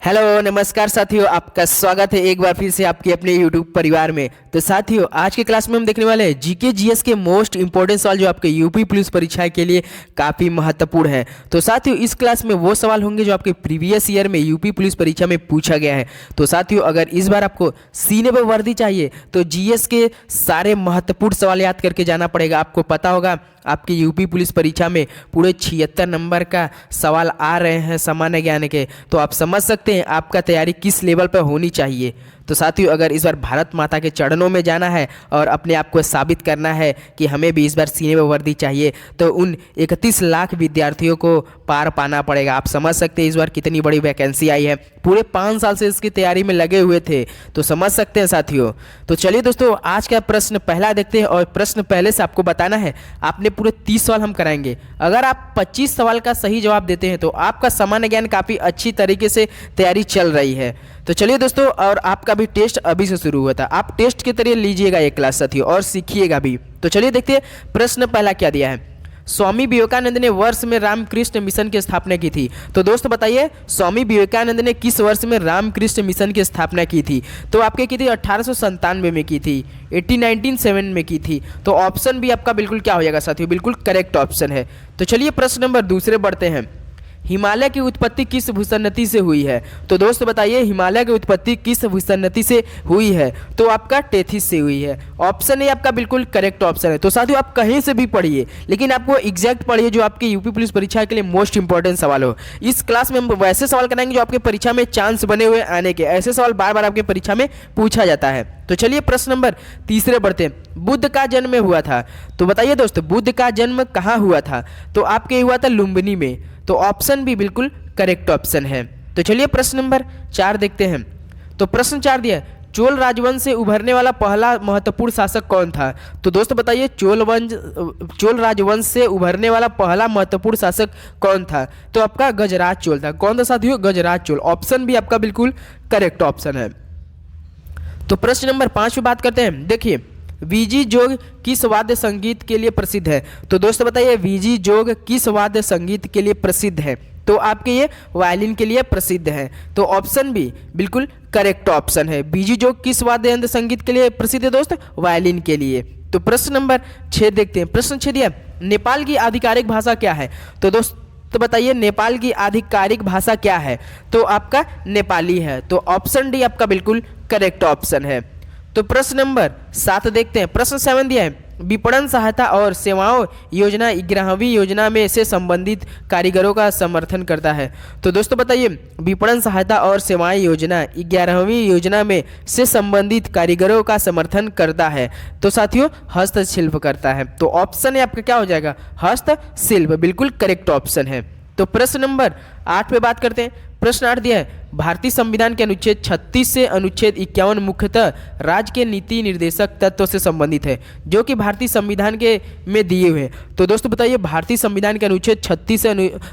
Hello नमस्कार साथियों, आपका स्वागत है एक बार फिर से आपके अपने यूट्यूब परिवार में। तो साथियों, आज के क्लास में हम देखने वाले हैं जीके जीएस के मोस्ट इंपॉर्टेंट सवाल जो आपके यूपी पुलिस परीक्षा के लिए काफ़ी महत्वपूर्ण है। तो साथियों, इस क्लास में वो सवाल होंगे जो आपके प्रीवियस ईयर में यूपी पुलिस परीक्षा में पूछा गया है। तो साथियों, अगर इस बार आपको सीने पर वर्दी चाहिए तो जीएस के सारे महत्वपूर्ण सवाल याद करके जाना पड़ेगा। आपको पता होगा आपकी यूपी पुलिस परीक्षा में पूरे 76 नंबर का सवाल आ रहे हैं सामान्य ज्ञान के। तो आप समझ सकते हैं आपका तैयारी किस लेवल पर होनी चाहिए। तो साथियों, अगर इस बार भारत माता के चरणों में जाना है और अपने आप को साबित करना है कि हमें भी इस बार सीने में वर्दी चाहिए, तो उन 31 लाख विद्यार्थियों को पार पाना पड़ेगा। आप समझ सकते हैं इस बार कितनी बड़ी वैकेंसी आई है। पूरे 5 साल से इसकी तैयारी में लगे हुए थे, तो समझ सकते हैं साथियों। तो चलिए दोस्तों, आज का प्रश्न पहला देखते हैं। और प्रश्न पहले से आपको बताना है, आपने पूरे 30 सवाल हम कराएंगे। अगर आप 25 सवाल का सही जवाब देते हैं तो आपका सामान्य ज्ञान काफ़ी अच्छी तरीके से तैयारी चल रही है। तो चलिए दोस्तों, और आपका भी टेस्ट अभी से शुरू हुआ था। आप टेस्ट के तरीके लीजिएगा ये क्लास साथियों और सीखिएगा भी। तो चलिए देखते हैं प्रश्न पहला क्या दिया है। स्वामी विवेकानंद ने वर्ष में रामकृष्ण मिशन की स्थापना की थी। तो दोस्त बताइए, स्वामी विवेकानंद ने किस वर्ष में रामकृष्ण मिशन की स्थापना की थी? तो आपके की थी 1897 में की थी, 1897 में की थी। तो ऑप्शन भी आपका बिल्कुल क्या हो जाएगा साथियों, बिल्कुल करेक्ट ऑप्शन है। तो चलिए प्रश्न नंबर दूसरे बढ़ते हैं। हिमालय की उत्पत्ति किस भूसन्नति से हुई है? तो दोस्त बताइए, हिमालय की उत्पत्ति किस भूसन्नति से हुई है? तो आपका टेथिस से हुई है। ऑप्शन ए आपका बिल्कुल करेक्ट ऑप्शन है। तो साथियों, आप कहीं से भी पढ़िए, लेकिन आपको एग्जैक्ट पढ़िए जो आपके यूपी पुलिस परीक्षा के लिए मोस्ट इंपॉर्टेंट सवाल हो। इस क्लास में हम वैसे सवाल कराएंगे जो आपके परीक्षा में चांस बने हुए आने के। ऐसे सवाल बार बार आपके परीक्षा में पूछा जाता है। तो चलिए प्रश्न नंबर तीसरे बढ़ते हैं। बुद्ध का जन्म हुआ था। तो बताइए दोस्त, बुद्ध का जन्म कहाँ हुआ था? तो आपके हुआ था लुम्बिनी में। तो ऑप्शन भी बिल्कुल करेक्ट ऑप्शन है। तो चलिए प्रश्न नंबर 4 देखते हैं। तो प्रश्न 4 दिया है, चोल राजवंश से उभरने वाला पहला महत्वपूर्ण शासक कौन था? तो दोस्त बताइए, चोल राजवंश से उभरने वाला पहला महत्वपूर्ण शासक कौन था? तो आपका गजराज चोल था। कौन था साथियों? गजराज चोल। ऑप्शन भी आपका बिल्कुल करेक्ट ऑप्शन है। तो प्रश्न नंबर 5 पे बात करते हैं। देखिए, वीजी जोग किस वाद्य संगीत के लिए प्रसिद्ध है? तो दोस्त बताइए, वीजी जोग किस वाद्य संगीत के लिए प्रसिद्ध है? तो आपके ये वायलिन के लिए प्रसिद्ध है। तो ऑप्शन भी बिल्कुल करेक्ट ऑप्शन है। वीजी जोग किस वाद्य यंत्र संगीत के लिए प्रसिद्ध है दोस्त? वायलिन के लिए। तो प्रश्न नंबर 6 देखते हैं। प्रश्न 6 दिया, नेपाल की आधिकारिक भाषा क्या है? तो दोस्त तो बताइए, नेपाल की आधिकारिक भाषा क्या है? तो आपका नेपाली है। तो ऑप्शन डी आपका बिल्कुल करेक्ट ऑप्शन है। तो प्रश्न नंबर 7 देखते हैं। प्रश्न 7 दिया है, विपणन सहायता और सेवाओं योजना 11वीं योजना में से संबंधित कारीगरों का समर्थन करता है। तो दोस्तों बताइए, विपणन सहायता और सेवाएं योजना 11वीं योजना में से संबंधित कारीगरों का समर्थन करता है। तो साथियों, हस्तशिल्प करता है। तो ऑप्शन है आपका क्या हो जाएगा? हस्तशिल्प बिल्कुल करेक्ट ऑप्शन है। तो प्रश्न नंबर 8 पे बात करते हैं। प्रश्न 8 दिया है, भारतीय संविधान के अनुच्छेद 36 से अनुच्छेद 51 मुख्यतः राज्य के नीति निर्देशक तत्व से संबंधित है, जो कि भारतीय संविधान के में दिए हुए हैं। तो दोस्तों बताइए, भारतीय संविधान के अनुच्छेद 36 से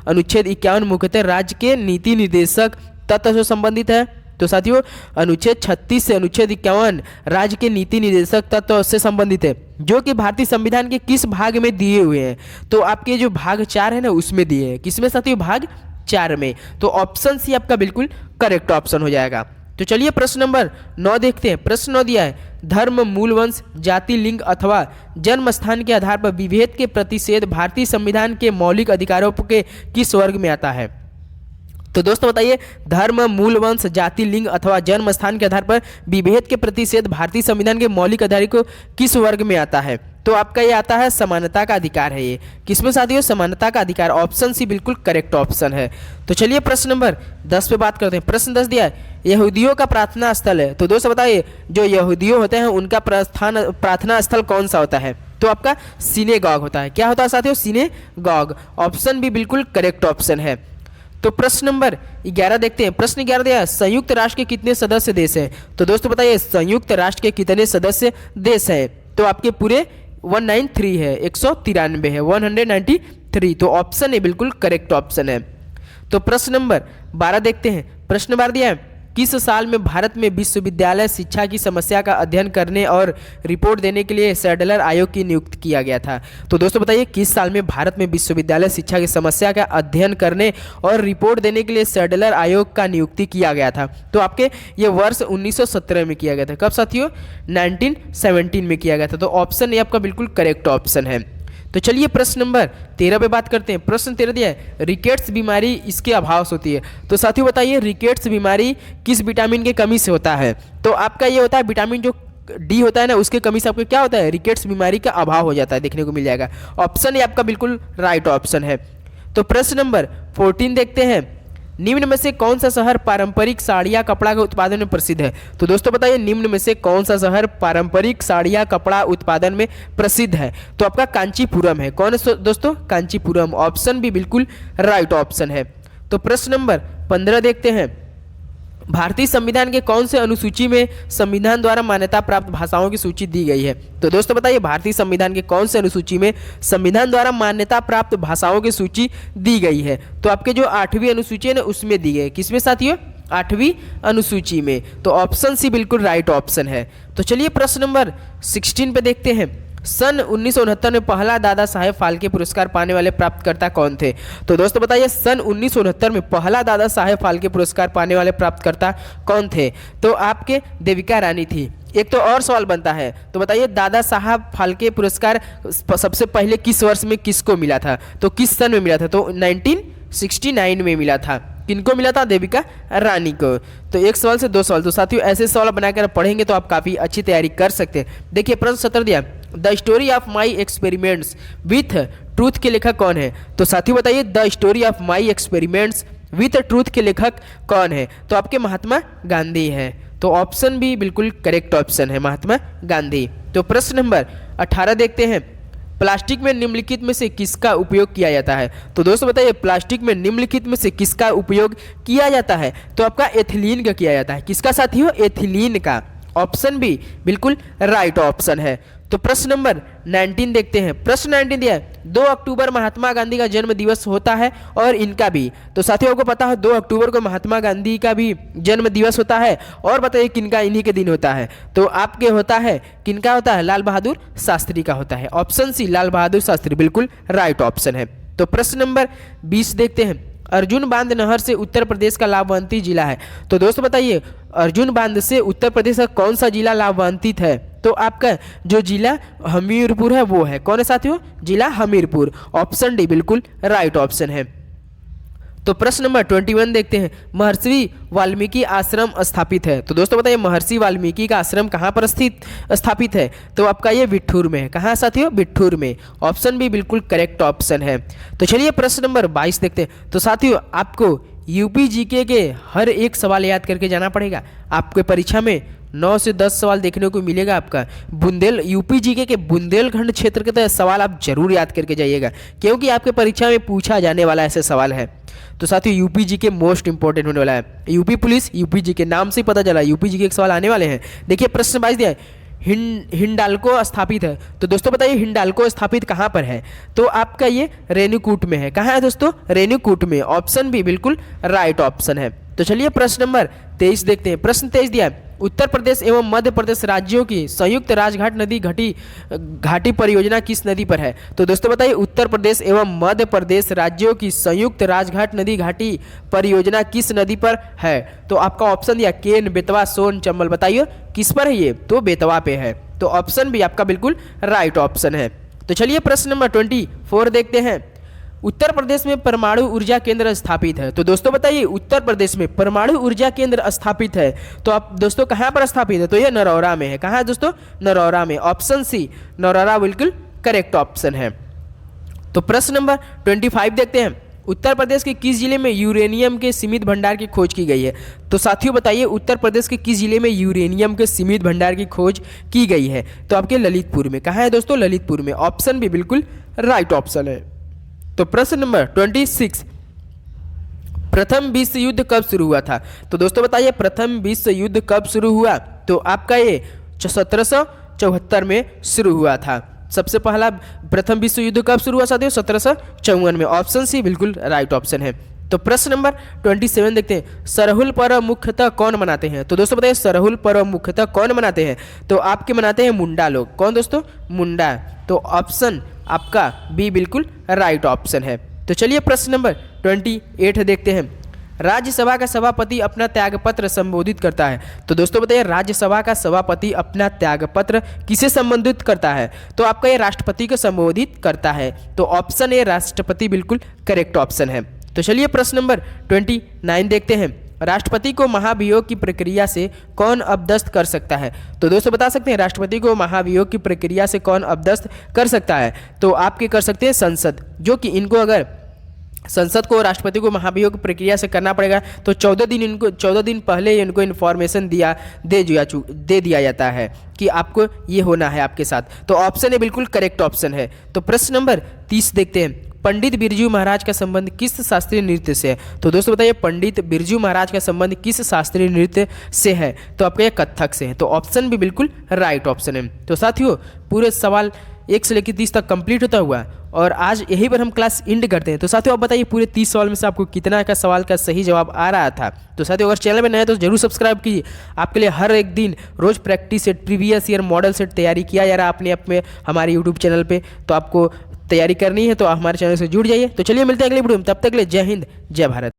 अनुच्छेद 51 मुख्यतः राज्य के नीति निर्देशक तत्व से संबंधित है। तो साथियों, अनुच्छेद 36 से अनुच्छेद 51 राज्य के नीति निर्देशक तत्व से संबंधित है, जो कि भारतीय संविधान के किस भाग में दिए हुए हैं? तो आपके जो भाग 4 है ना, उसमें दिए हैं। किसमें साथियों? भाग 4 में। तो ऑप्शन सी आपका बिल्कुल करेक्ट ऑप्शन हो जाएगा। तो चलिए प्रश्न नंबर 9 देखते हैं। प्रश्न 9 दिया है, धर्म, मूल वंश, जाति, लिंग अथवा जन्म स्थान के आधार पर विभेद के प्रतिषेध भारतीय संविधान के मौलिक अधिकारों के किस वर्ग में आता है? तो दोस्तों बताइए, धर्म, मूल वंश, जाति, लिंग अथवा जन्म स्थान के आधार पर विभेद के प्रतिषेध भारतीय संविधान के मौलिक अधिकारों को किस वर्ग में आता है? तो आपका ये आता है समानता का अधिकार है। ये किसमें साथियों? समानता का अधिकार। ऑप्शन सी बिल्कुल करेक्ट ऑप्शन है। तो चलिए प्रश्न नंबर 10 पे बात करते हैं। प्रश्न 10 दिया है, यहूदियों का प्रार्थना स्थल है। तो दोस्तों बताइए, जो यहूदियों होते हैं उनका प्रार्थना स्थल कौन सा होता है? तो आपका सिनेगॉग होता है। क्या होता है साथियों? सिनेगॉग। ऑप्शन भी बिल्कुल करेक्ट ऑप्शन है। तो प्रश्न नंबर 11 देखते हैं। प्रश्न 11 दिया, संयुक्त राष्ट्र के कितने सदस्य देश हैं? तो दोस्तों बताइए, संयुक्त राष्ट्र के कितने सदस्य देश हैं? तो आपके पूरे 193 है, 193 है, 193। तो ऑप्शन है बिल्कुल करेक्ट ऑप्शन है। तो प्रश्न नंबर 12 देखते हैं। प्रश्न 12 दिया है, किस साल में भारत में विश्वविद्यालय शिक्षा की समस्या का अध्ययन करने और रिपोर्ट देने के लिए सैडलर आयोग की नियुक्त किया गया था? तो दोस्तों बताइए किस साल में भारत में विश्वविद्यालय शिक्षा की समस्या का अध्ययन करने और रिपोर्ट देने के लिए सैडलर आयोग का नियुक्ति किया गया था? तो आपके ये वर्ष 1917 में किया गया था। कब साथियों? 1917 में किया गया था। तो ऑप्शन ए आपका बिल्कुल करेक्ट ऑप्शन है। तो चलिए प्रश्न नंबर 13 पे बात करते हैं। प्रश्न 13 दिया है, रिकेट्स बीमारी इसके अभाव से होती है। तो साथियों बताइए रिकेट्स बीमारी किस विटामिन की कमी से होता है? तो आपका ये होता है विटामिन जो डी होता है ना, उसके कमी से आपको क्या होता है? रिकेट्स बीमारी का अभाव हो जाता है, देखने को मिल जाएगा। ऑप्शन ए आपका बिल्कुल राइट ऑप्शन है। तो प्रश्न नंबर 14 देखते हैं, निम्न में से कौन सा शहर पारंपरिक साड़ियाँ कपड़ा के उत्पादन में प्रसिद्ध है? तो दोस्तों बताइए निम्न में से कौन सा शहर पारंपरिक साड़ियाँ कपड़ा उत्पादन में प्रसिद्ध है? तो आपका कांचीपुरम है। कौन है दोस्तों? कांचीपुरम। ऑप्शन भी बिल्कुल राइट ऑप्शन है। तो प्रश्न नंबर 15 देखते हैं, भारतीय संविधान के कौन से अनुसूची में संविधान द्वारा मान्यता प्राप्त भाषाओं की सूची दी गई है? तो दोस्तों बताइए भारतीय संविधान के कौन से अनुसूची में संविधान द्वारा मान्यता प्राप्त भाषाओं की सूची दी गई है? तो आपके जो 8वीं अनुसूची है ना उसमें दी गई है। किसमें साथियों? 8वीं अनुसूची में। तो ऑप्शन सी बिल्कुल राइट ऑप्शन है। तो चलिए प्रश्न नंबर 16 पे देखते हैं, सन 1969 में पहला दादा साहेब फाल्के पुरस्कार पाने वाले प्राप्तकर्ता कौन थे? तो दोस्तों बताइए सन 1969 में पहला दादा साहेब फाल्के पुरस्कार पाने वाले प्राप्तकर्ता कौन थे? तो आपके देविका रानी थी। एक तो और सवाल बनता है, तो बताइए दादा साहब फाल्के पुरस्कार सबसे पहले किस वर्ष में किसको मिला था? तो किस सन में मिला था? तो 1969 में मिला था। किनको मिला था? देविका रानी को। तो एक सवाल से 2 सवाल। तो साथियों ऐसे सवाल बनाकर पढ़ेंगे तो आप काफ़ी अच्छी तैयारी कर सकते हैं। देखिए प्रश्न 17 दिया, the story of my experiments with truth के लेखक कौन है? तो साथियों बताइए the story of my experiments with truth के लेखक कौन है? तो आपके महात्मा गांधी है। तो ऑप्शन भी बिल्कुल करेक्ट ऑप्शन है, महात्मा गांधी। तो प्रश्न नंबर 18 देखते हैं, प्लास्टिक में निम्नलिखित में से किसका उपयोग किया जाता है? तो दोस्तों बताइए प्लास्टिक में निम्नलिखित में से किसका उपयोग किया जाता है? तो आपका एथिलीन का किया जाता है। किसका साथियों? एथिलीन का। ऑप्शन बी बिल्कुल राइट ऑप्शन है। तो प्रश्न नंबर 19 देखते हैं। प्रश्न 19 दिया है, 2 अक्टूबर महात्मा गांधी का जन्म दिवस होता है और इनका भी। तो साथियों को पता है 2 अक्टूबर को महात्मा गांधी का भी जन्म दिवस होता है, और बताइए किनका इन्हीं के दिन होता है? तो आपके होता है, किनका होता है? लाल बहादुर शास्त्री का होता है। ऑप्शन सी लाल बहादुर शास्त्री बिल्कुल राइट ऑप्शन है। तो प्रश्न नंबर 20 देखते हैं, अर्जुन बांध नहर से उत्तर प्रदेश का लाभान्वित जिला है। तो दोस्तों बताइए अर्जुन बांध से उत्तर प्रदेश का कौन सा जिला लाभान्वित है? तो आपका जो जिला हमीरपुर है वो है। कौन है साथियों? जिला हमीरपुर। ऑप्शन डी बिल्कुल राइट ऑप्शन है। तो प्रश्न नंबर 21 देखते हैं, महर्षि वाल्मीकि आश्रम स्थापित है। तो दोस्तों बताइए महर्षि वाल्मीकि का आश्रम कहाँ पर स्थापित है? तो आपका ये बिठूर में है। कहाँ साथियों? बिठूर में। ऑप्शन भी बिल्कुल करेक्ट ऑप्शन है। तो चलिए प्रश्न नंबर 22 देखते हैं। तो साथियों आपको यूपी जीके के हर एक सवाल याद करके जाना पड़ेगा। आपके परीक्षा में 9 से 10 सवाल देखने को मिलेगा। आपका यूपी जीके के बुंदेलखंड क्षेत्र के तो सवाल आप जरूर याद करके जाइएगा, क्योंकि आपके परीक्षा में पूछा जाने वाला ऐसे सवाल है। तो साथियों यूपी जी के मोस्ट इंपॉर्टेंट होने वाला है। यूपी पुलिस यूपी जी के नाम से ही पता चला यूपी जी के एक सवाल आने वाले हैं। देखिए प्रश्न 22 दिया है, हिंडाल्को स्थापित है। तो दोस्तों बताइए हिंडाल्को स्थापित कहाँ पर है? तो आपका ये रेणुकूट में है। कहाँ है दोस्तों? रेणुकूट में। ऑप्शन भी बिल्कुल राइट ऑप्शन है। तो चलिए प्रश्न नंबर 23 देखते हैं। प्रश्न 23 दिया है, उत्तर प्रदेश एवं मध्य प्रदेश राज्यों की संयुक्त राजघाट नदी घाटी परियोजना किस नदी पर है? तो दोस्तों बताइए उत्तर प्रदेश एवं मध्य प्रदेश राज्यों की संयुक्त राजघाट नदी घाटी परियोजना किस नदी पर है? तो आपका ऑप्शन दिया केन, बेतवा, सोन, चंबल। बताइए किस पर है ये? तो बेतवा पे है। तो ऑप्शन भी आपका बिल्कुल राइट ऑप्शन है। तो चलिए प्रश्न नंबर 24 देखते हैं, उत्तर प्रदेश में परमाणु ऊर्जा केंद्र स्थापित है। तो दोस्तों बताइए उत्तर प्रदेश में परमाणु ऊर्जा केंद्र स्थापित है, तो आप दोस्तों कहां पर स्थापित है? तो ये नरौरा में है। कहां है दोस्तों? नरौरा में। ऑप्शन सी नरौरा बिल्कुल करेक्ट ऑप्शन है। तो प्रश्न नंबर 25 देखते हैं, उत्तर प्रदेश के किस जिले में यूरेनियम के सीमित भंडार की खोज की गई है? तो साथियों बताइए उत्तर प्रदेश के किस जिले में यूरेनियम के सीमित भंडार की खोज की गई है? तो आपके ललितपुर में। कहाँ है दोस्तों? ललितपुर में। ऑप्शन भी बिल्कुल राइट ऑप्शन है। तो प्रश्न नंबर 26, प्रथम विश्व युद्ध कब शुरू हुआ था? तो दोस्तों बताइए प्रथम विश्व युद्ध कब शुरू हुआ? तो आपका ये 1774 में शुरू हुआ था। सबसे पहला प्रथम विश्व युद्ध कब शुरू हुआ साथियों? 1754 में। ऑप्शन सी बिल्कुल राइट ऑप्शन है। तो प्रश्न नंबर 27 देखते हैं, सरहुल पर्व मुख्यतः कौन मनाते हैं? तो दोस्तों बताइए सरहुल पर्व मुख्यतः कौन मनाते हैं? तो आपके मनाते हैं मुंडा लोग। कौन दोस्तों? मुंडा। तो ऑप्शन आपका बी बिल्कुल राइट ऑप्शन है। तो चलिए प्रश्न नंबर 28 देखते हैं, राज्यसभा का सभापति अपना त्यागपत्र संबोधित करता है। तो दोस्तों बताइए राज्यसभा का सभापति अपना त्यागपत्र किसे संबोधित करता है? तो आपका ये राष्ट्रपति को संबोधित करता है। तो ऑप्शन ए राष्ट्रपति बिल्कुल करेक्ट ऑप्शन है। तो चलिए प्रश्न नंबर 29 देखते हैं, राष्ट्रपति को महाभियोग की प्रक्रिया से कौन अपदस्थ कर सकता है? तो दोस्तों बता सकते हैं राष्ट्रपति को महाभियोग की प्रक्रिया से कौन अपदस्थ कर सकता है? तो आपके कर सकते हैं संसद, जो कि इनको अगर संसद को राष्ट्रपति को महाभियोग प्रक्रिया से करना पड़ेगा तो 14 दिन पहले इनको इन्फॉर्मेशन दे दिया जाता है कि आपको ये होना है आपके साथ। तो ऑप्शन ए बिल्कुल करेक्ट ऑप्शन है। तो प्रश्न नंबर 30 देखते हैं, पंडित बिरजू महाराज का संबंध किस शास्त्रीय नृत्य से है? तो दोस्तों बताइए पंडित बिरजू महाराज का संबंध किस शास्त्रीय नृत्य से है? तो आपका ये कथक से है। तो ऑप्शन भी बिल्कुल राइट ऑप्शन है। तो साथियों पूरे सवाल 1 से लेकर 30 तक कंप्लीट होता हुआ और आज यहीं पर हम क्लास एंड करते हैं। तो साथियों आप बताइए पूरे 30 सवाल में से आपको कितना का सवाल का सही जवाब आ रहा था? तो साथियों अगर चैनल में नए हैं तो जरूर सब्सक्राइब कीजिए। आपके लिए हर एक दिन रोज practice set, previous year model set तैयारी किया जा रहा है अपने हमारे यूट्यूब चैनल पर। तो आपको तैयारी करनी है तो हमारे चैनल से जुड़ जाइए। तो चलिए मिलते हैं अगले वीडियो में, तब तक के लिए जय हिंद जय भारत।